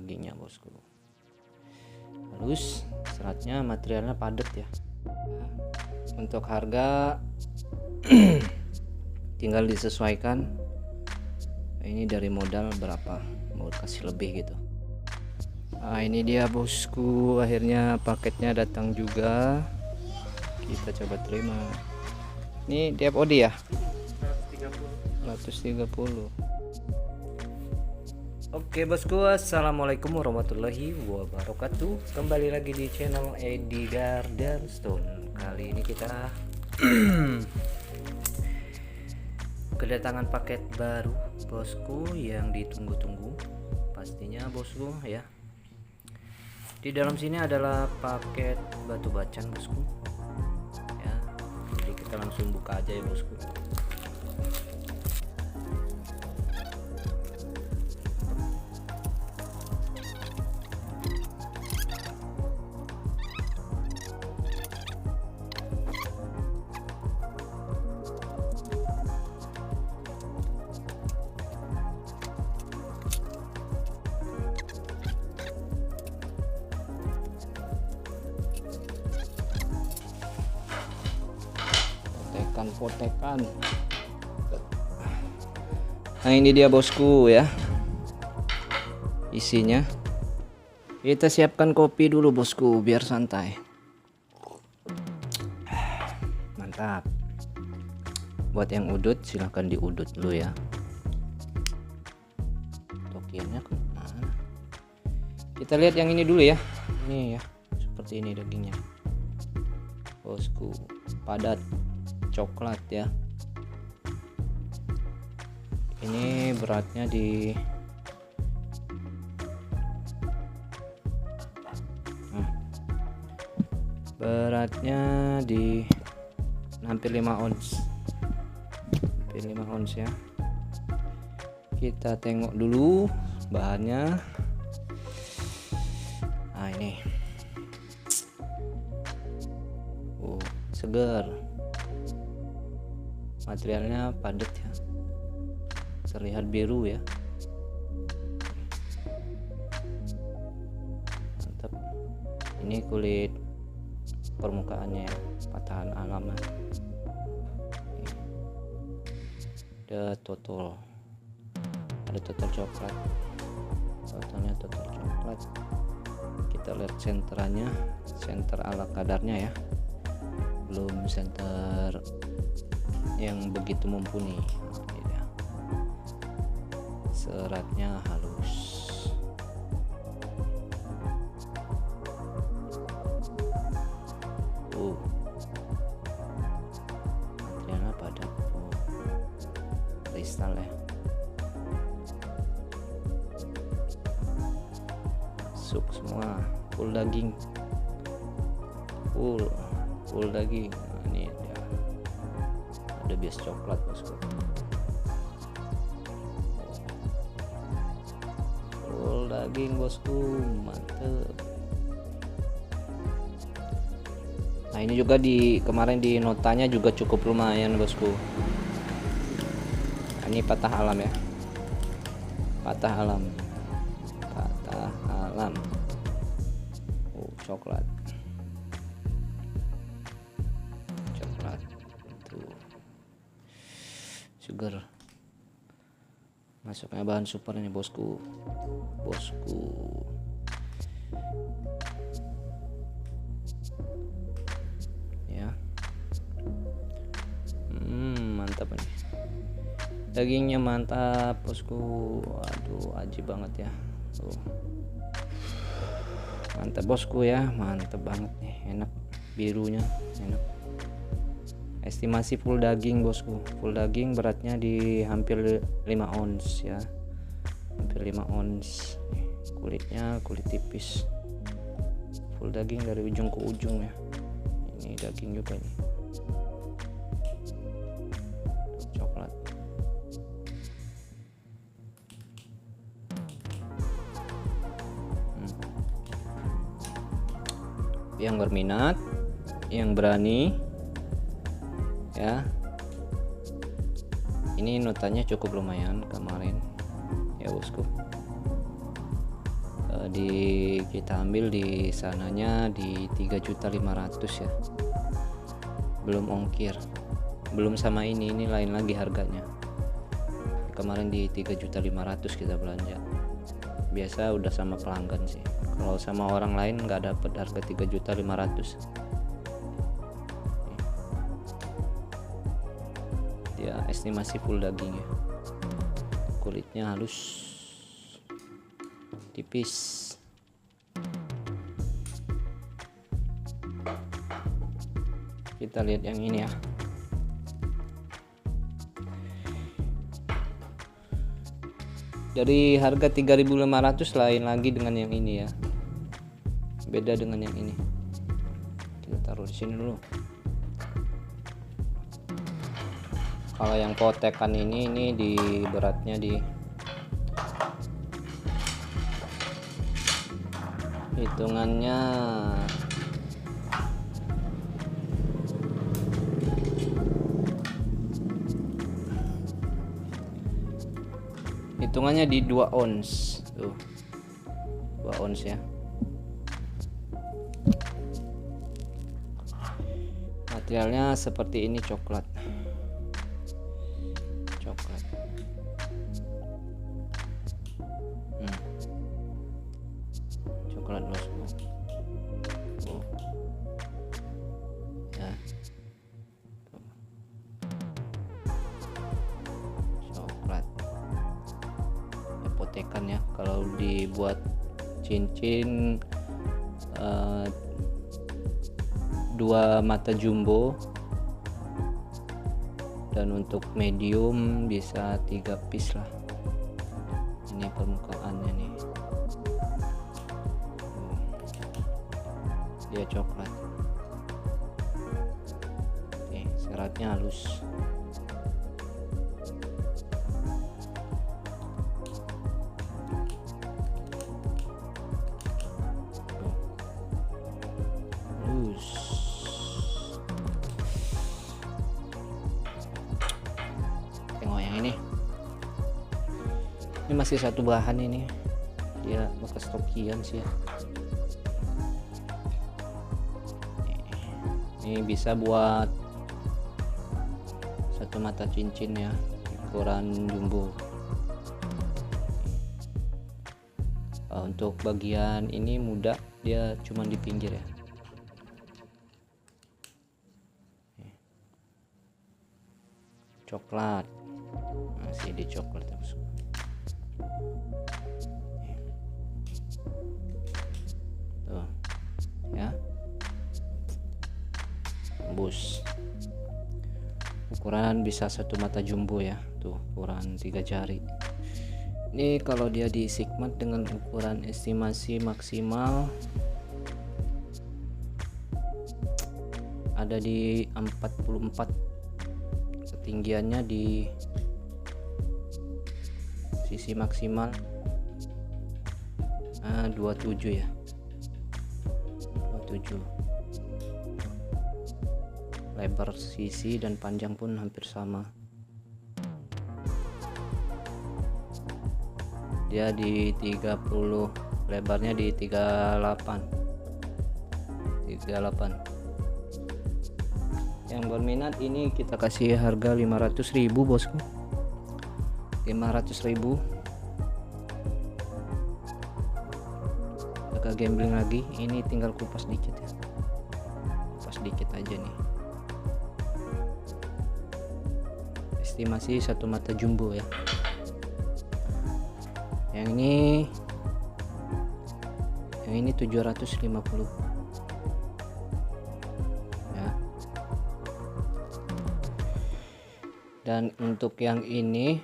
dagingnya bosku. Halus, seratnya, materialnya padat ya. Untuk harga tinggal disesuaikan. Ini dari modal berapa, mau kasih lebih gitu. Nah ini dia bosku, akhirnya paketnya datang juga. Kita coba terima. Ini DFOD ya, 130. Oke bosku, assalamualaikum warahmatullahi wabarakatuh. Kembali lagi di channel Edi Gardenstone. Kali ini kita kedatangan paket baru bosku yang ditunggu-tunggu pastinya bosku ya. Di dalam sini adalah paket batu bacan bosku ya. Jadi kita langsung buka aja ya bosku. Potekan. Nah ini dia bosku ya, isinya. Kita siapkan kopi dulu bosku biar santai. Mantap. Buat yang udut silahkan diudut dulu ya. Tokiannya kemana? Kita lihat yang ini dulu ya. Ini ya, seperti ini dagingnya bosku, padat coklat ya. Ini beratnya di hampir 5 ons. Hampir 5 ons ya. Kita tengok dulu bahannya. Nah ini segar. Materialnya padat ya, terlihat biru ya. Mantap. Ini kulit permukaannya ya, patahan alam. Ada total coklat. Totalnya total coklat. Kita lihat senterannya, senter ala kadarnya ya, belum senter yang begitu mumpuni. Seratnya halus. Materialnya padat. Kristal ya. Masuk semua, full daging. Full daging. Nah, ini dia. Ada bias coklat bosku. Full daging bosku, mantep. Nah ini juga kemarin di notanya juga cukup lumayan bosku. Nah, ini patah alam ya, patah alam. Coklat tuh, sugar. Masuknya bahan super ini bosku ya. Mantap ini dagingnya, mantap bosku. Aduh ajib banget ya tuh. Mantap bosku ya, mantap banget nih, enak, birunya enak. Estimasi full daging bosku, full daging beratnya di hampir 5 ons ya, hampir 5 ons. Kulitnya kulit tipis, full daging dari ujung ke ujung ya. Ini daging juga nih, coklat. Yang berminat, yang berani ya, ini notanya cukup lumayan kemarin ya bosku. kita ambil di sananya di 3.500.000 ya, belum ongkir, belum sama ini lain lagi harganya. Kemarin di 3.500.000 kita belanja. Biasa udah sama pelanggan sih, kalau sama orang lain nggak dapet harga 3.500.000. Dia estimasi full daging ya, kulitnya halus, tipis. Kita lihat yang ini ya. Dari harga 3.500 lain lagi dengan yang ini ya, beda dengan yang ini. Kita taruh di sini dulu. Kalau yang potekan ini di beratnya di hitungannya di 2 ons tuh, 2 ons ya. Materialnya seperti ini, coklat coklat bosku. Ya, coklat potekan ya. Kalau dibuat cincin 2 mata jumbo, dan untuk medium bisa 3 piece lah. Ini permukaannya nih, dia coklat. Oke, seratnya halus. Tengok yang ini masih satu bahan, ini dia bekas tokian sih ya. Ini bisa buat 1 mata cincin ya, ukuran jumbo. Untuk bagian ini mudah, dia cuma di pinggir ya. Coklat, masih di coklat terus. Tuh ya, tembus. Ukuran bisa 1 mata jumbo ya, tuh ukuran 3 jari. Ini kalau dia di Sigmat dengan ukuran estimasi maksimal ada di 44, ketinggiannya di sisi maksimal 27 ya, 27. Lebar sisi dan panjang pun hampir sama. Dia di 30, lebarnya di 38. Yang berminat ini kita kasih harga 500.000 bosku, 500.000. Agak gambling lagi, ini tinggal kupas dikit ya, kupas dikit aja nih. Estimasi 1 mata jumbo ya. Yang ini 750 ya. Dan untuk yang ini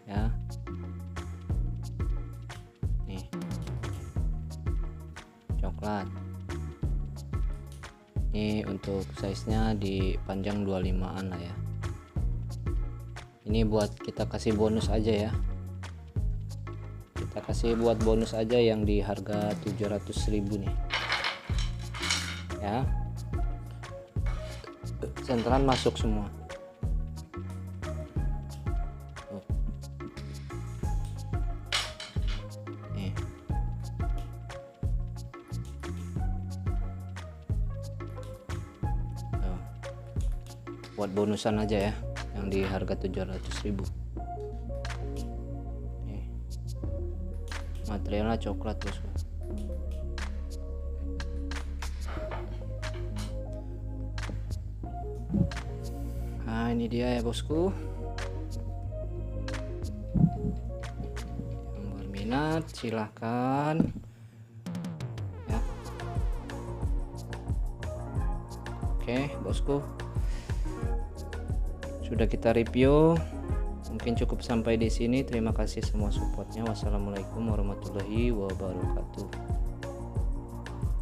ya, nih coklat. Ini untuk size nya di panjang 25an lah ya. Ini buat kita kasih bonus aja ya, kita kasih buat bonus aja yang di harga 700.000 nih ya. Senteran masuk semua. buat bonusan aja ya, yang di harga 700.000. Materialnya coklat bosku. Nah ini dia ya bosku, yang berminat silahkan ya. Oke bosku, sudah kita review, mungkin cukup sampai di sini. Terima kasih semua supportnya. Wassalamualaikum warahmatullahi wabarakatuh.